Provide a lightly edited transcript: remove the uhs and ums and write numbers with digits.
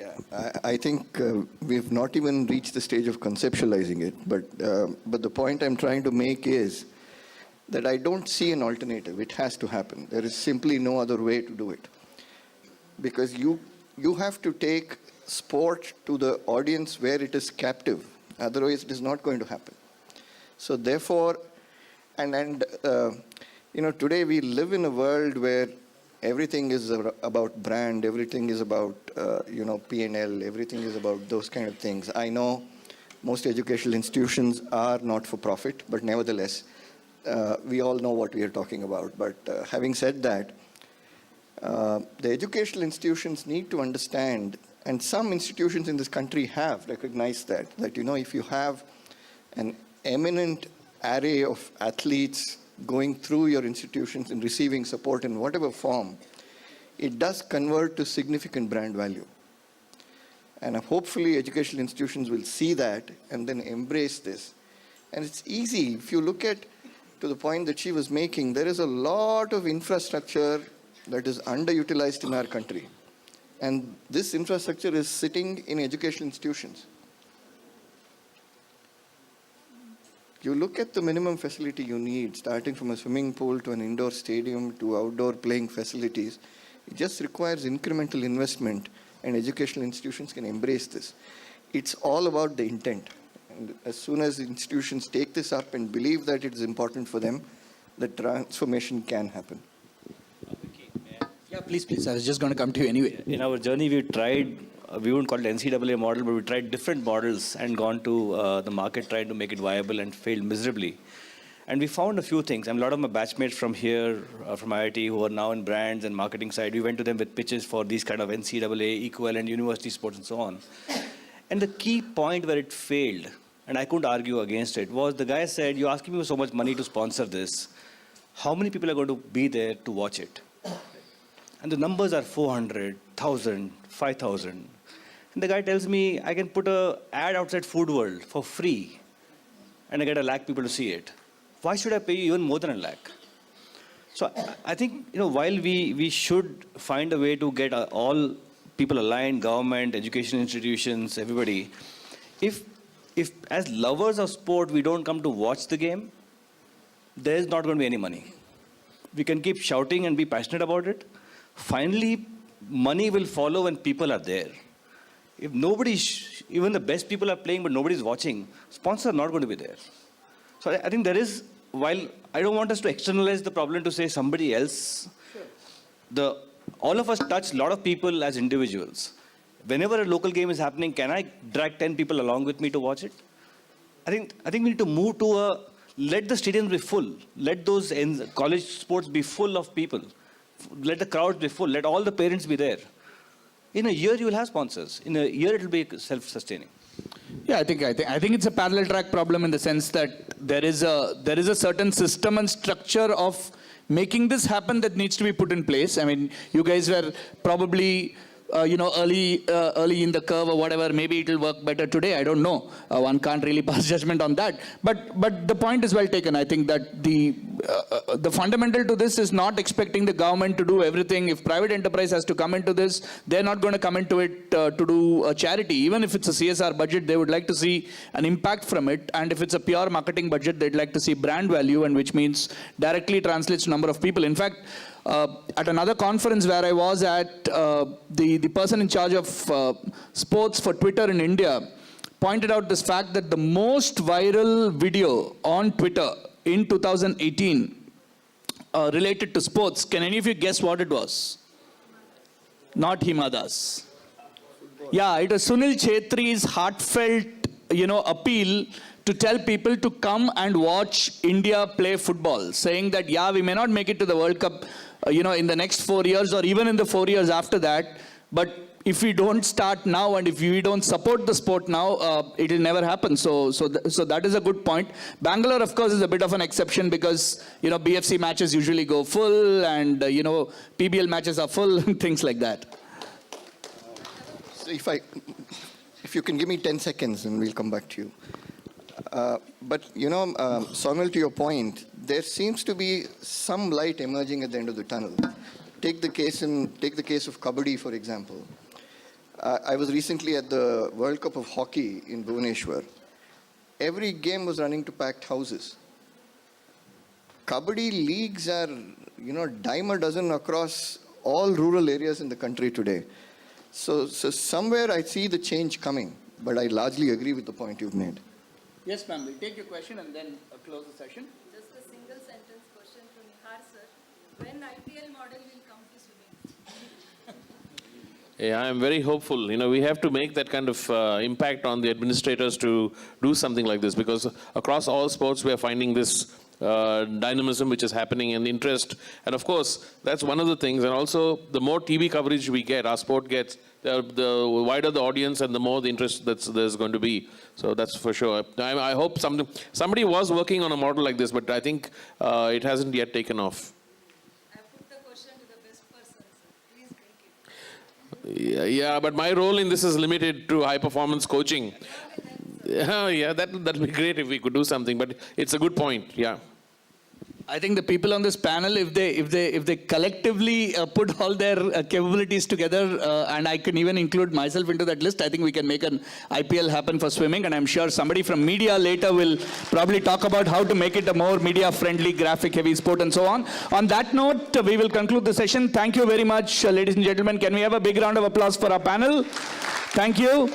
Yeah, I think we've not even reached the stage of conceptualizing it. But the point I'm trying to make is that I don't see an alternative. It has to happen. There is simply no other way to do it. Because you have to take sport to the audience where it is captive. Otherwise, it is not going to happen. So therefore, today we live in a world where everything is about brand, everything is about, P&L, everything is about those kind of things. I know most educational institutions are not for profit, but nevertheless, we all know what we are talking about. But having said that, the educational institutions need to understand, and some institutions in this country have recognized that if you have an eminent array of athletes going through your institutions and receiving support in whatever form, it does convert to significant brand value. And hopefully educational institutions will see that and then embrace this. And it's easy. If you look at, to the point that she was making, there is a lot of infrastructure that is underutilized in our country. And this infrastructure is sitting in educational institutions. You look at the minimum facility you need, starting from a swimming pool to an indoor stadium to outdoor playing facilities. It just requires incremental investment, and educational institutions can embrace this. It's all about the intent. And as soon as institutions take this up and believe that it is important for them, the transformation can happen. Yeah, please. I was just going to come to you anyway. In our journey, we tried, we wouldn't call it NCAA model, but we tried different models and gone to the market, tried to make it viable and failed miserably. And we found a few things. And a lot of my batchmates from here, from IIT, who are now in brands and marketing side, we went to them with pitches for these kind of NCAA, equivalent university sports and so on. And the key point where it failed, and I couldn't argue against it, was the guy said, you're asking me for so much money to sponsor this. How many people are going to be there to watch it? And the numbers are 400, 1,000, 5,000. And the guy tells me, I can put an ad outside Food World for free, and I get 1 lakh people to see it. Why should I pay you even more than 1 lakh? So I think, while we should find a way to get all people aligned, government, education institutions, everybody, if as lovers of sport, we don't come to watch the game, there's not going to be any money. We can keep shouting and be passionate about it. Finally, money will follow when people are there. If nobody, even the best people are playing, but nobody's watching, sponsors are not going to be there. So I think there is, while I don't want us to externalize the problem to say somebody else, all of us touch a lot of people as individuals. Whenever a local game is happening, can I drag 10 people along with me to watch it? I think we need to move to let the stadiums be full. Let those college sports be full of people. Let the crowds be full. Let all the parents be there. In a year, you will have sponsors. In a year, it will be self-sustaining. Yeah, I think it's a parallel track problem in the sense that there is a certain system and structure of making this happen that needs to be put in place. I mean, you guys were probably early in the curve or whatever. Maybe it will work better today. I don't know. One can't really pass judgment on that. But the point is well taken. I think that the fundamental to this is not expecting the government to do everything. If private enterprise has to come into this, they're not going to come into it to do a charity. Even if it's a CSR budget, they would like to see an impact from it. And if it's a pure marketing budget, they'd like to see brand value, and which means directly translates to number of people. In fact, at another conference where I was at, the person in charge of sports for Twitter in India pointed out this fact that the most viral video on Twitter in 2018 related to sports, can any of you guess what it was? Not Himadas. Yeah, it was Sunil Chhetri's heartfelt, appeal to tell people to come and watch India play football, saying that, yeah, we may not make it to the World Cup, in the next 4 years or even in the 4 years after that, but if we don't start now and if we don't support the sport now, it will never happen. So that is a good point. Bangalore, of course, is a bit of an exception because, BFC matches usually go full and, PBL matches are full and things like that. So if you can give me 10 seconds and we'll come back to you. But, Saumil, to your point, there seems to be some light emerging at the end of the tunnel. Take the case of Kabaddi, for example. I was recently at the World Cup of Hockey in Bhubaneswar. Every game was running to packed houses. Kabaddi leagues are, dime a dozen across all rural areas in the country today. So somewhere I see the change coming, but I largely agree with the point you've made. Yes, ma'am. We'll take your question and then close the session. Just a single sentence question to Nihar sir. When IPL model will come to swimming? Yeah, I'm very hopeful. We have to make that kind of impact on the administrators to do something like this, because across all sports we are finding this dynamism which is happening and interest. And of course, that's one of the things. And also, the more TV coverage we get, our sport gets, the wider the audience and the more the interest there's going to be. So that's for sure. I hope somebody was working on a model like this, but I think it hasn't yet taken off. I put the question to the best person, sir. Please take it. Yeah, but my role in this is limited to high-performance coaching. Yeah, that'd be great if we could do something, but it's a good point, yeah. I think the people on this panel, if they collectively put all their capabilities together, and I can even include myself into that list, I think we can make an IPL happen for swimming. And I'm sure somebody from media later will probably talk about how to make it a more media-friendly, graphic-heavy sport and so on. On that note, we will conclude the session. Thank you very much, ladies and gentlemen. Can we have a big round of applause for our panel? Thank you.